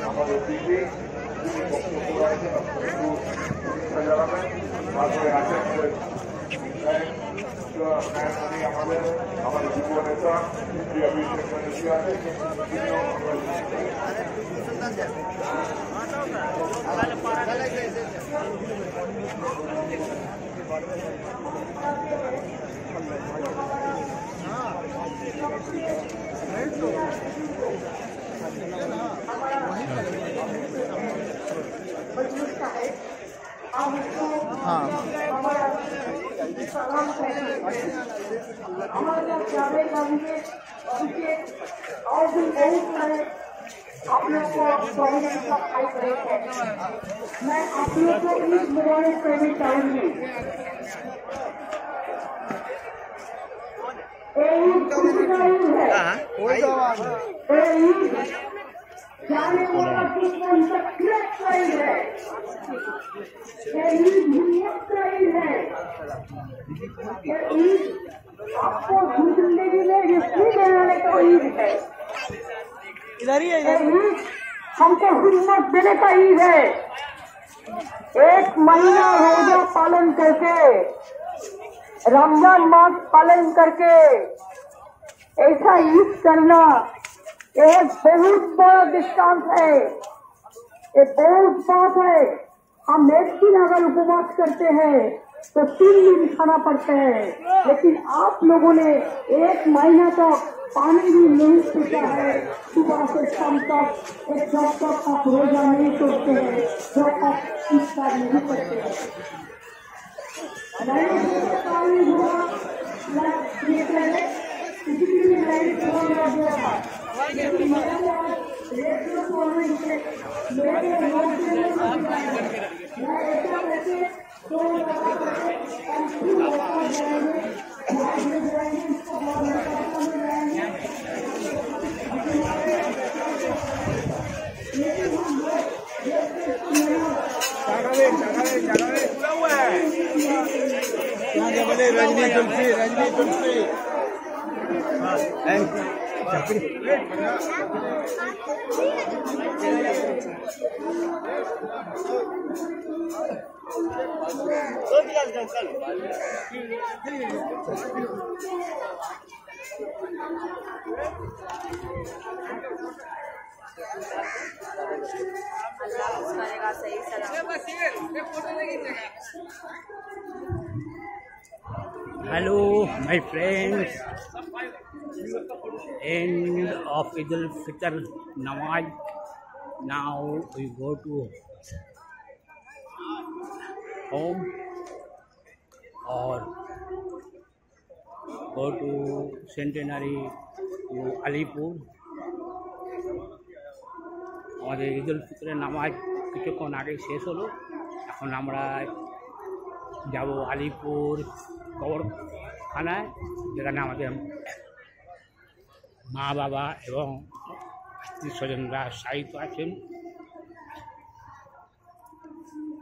আমাদের দিদি তিনি বক্তব্য রাখেন জানাবেন তারপরে আছেন আমাদের যুব নেতা শ্রী অভিষেক ব্যানার্জি আছেন हमारे जावेद अभिषेक और भी बहुत सारे आप लोग को सब्सक्राइब करें। मैं आप लोग को इस मोबाइल पे भी चाहूंगी जाने वाला दुश्मन सक्रिय है, आपको जिंदगी में यकीन दिलाने का ईद है, इधर ही है, हमको हिम्मत देने का ईद है। एक महीना रोजा पालन करके, रमजान मास पालन करके ऐसा ईद करना एक बहुत बड़ा दृष्टांत है, एक बहुत बात है। हम एक दिन अगर उपवास करते हैं तो 3 दिन खाना पड़ता है, लेकिन आप लोगों ने 1 महीना तक पानी भी नहीं पीता है। सुबह से शाम तक जब तक आप रोजा नहीं तोड़ते हैं, जब तक इफ्तार नहीं करते हैं। रजनी तुलसी Hello my friends, end of Eid al-Fitr Namaz. Now we go to home or go to Centenary to Alipur. আমাদের ঈদ উল ফিতরের নামাজ কিছুক্ষণ আগে শেষ হলো। এখন আমরা যাব আলিপুর কবরখানায়, যেখানে আমাদের মা বাবা এবং আত্মীয় স্বজনরা শায়িত আছেন।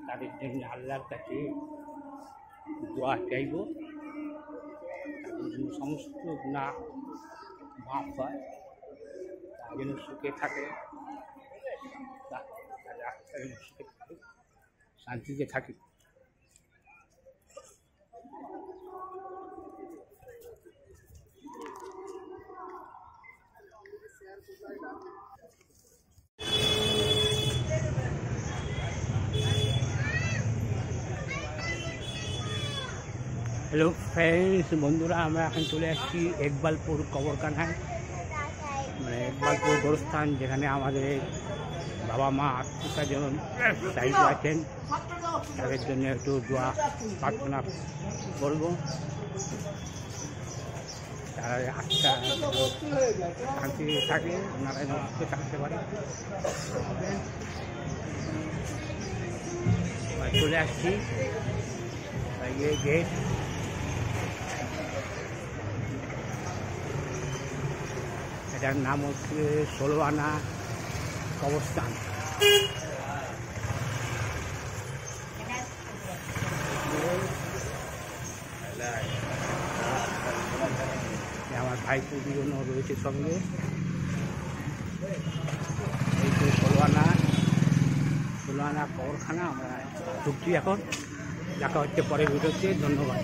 তাদের জন্য আল্লাহর কাছে দোয়া চাইব, তাদের জন্য সমস্ত গুনাহ মাফ হয়, তার জন্য সুখে থাকে, শান্তিতে থাকে। হ্যালো ফ্রেন্ডস, বন্ধুরা, আমরা এখন চলে আসছি ইকবালপুর কবরখানায়, মানে ইকবালপুর গোরস্থান, যেখানে আমাদের বাবা মা আত্মীয়স্বজন সাহিত্য আছেন। তাদের জন্য একটু দোয়া প্রার্থনা করব, তারা আত্মা শান্তি থাকে, ওনারা যেন সুস্থ থাকতে পারে। চলে আসছি এই গেট, এটার নাম হচ্ছে 16 আনা কবরস্থান। আমার ভাইপো দুজনও রয়েছে সঙ্গে। এই তো ষোলোয়ানা কবরখানা। আমরা ঢুকছি এখন, দেখা হচ্ছে পরের ভিডিওতে। ধন্যবাদ।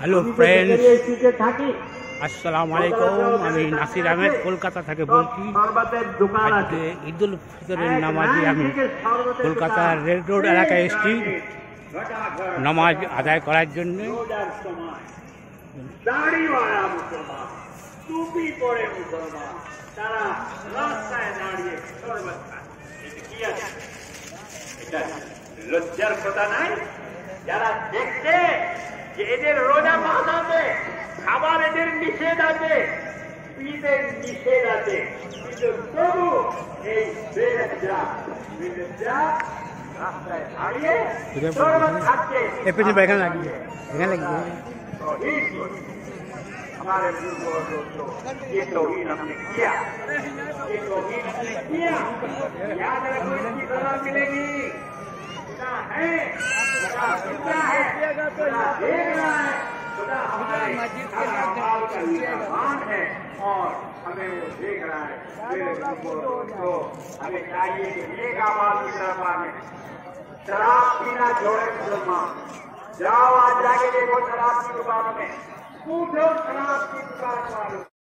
হ্যালো ফ্রেন্ডস, আসসালামু আলাইকুম। আমি নাসির আহমেদ কলকাতা থেকে বলছি। আজকে ঈদুল ফিতরের নামাজে আমি কলকাতার রেড রোড এলাকায় এসেছি নামাজ আদায় করার জন্য। দাড়িওয়ালা মুসলমান, টুপি পরে মুসলমান, তারা রাস্তায় দাঁড়িয়ে শরবত খায়। এটা কি আছে? এটা লজ্জার কথা নাই? যারা দেখছে যে এদের রোজা মাস আছে, খাবার এদের নিষেধ আছে, ঈদের নিষেধ আছে, কিন্তু তবু এই বেলজ্জা রাস্তায় দাঁড়িয়ে শরবত খাচ্ছে। এখানে লাগিয়ে हमारे बुजुर्गों दोस्तों, ये तौहीद हमने किया, ये तौहीद हमने किया। याद रखो, इसकी सजा मिलेगी। खुदा है, खुदा सुनता है, खुदा देख रहा है, खुदा हमारे हर अमाल का निगरान है और हमें वो देख रहा है। मेरे बुजुर्गों दोस्तों, हमें चाहिए कि नेक अमाल की तरफ आगे। शराब पीना छोड़े मुसलमान, जाओ आज जाके देखो शराब की दुकानों में, पूछो शराब की दुकान वालों।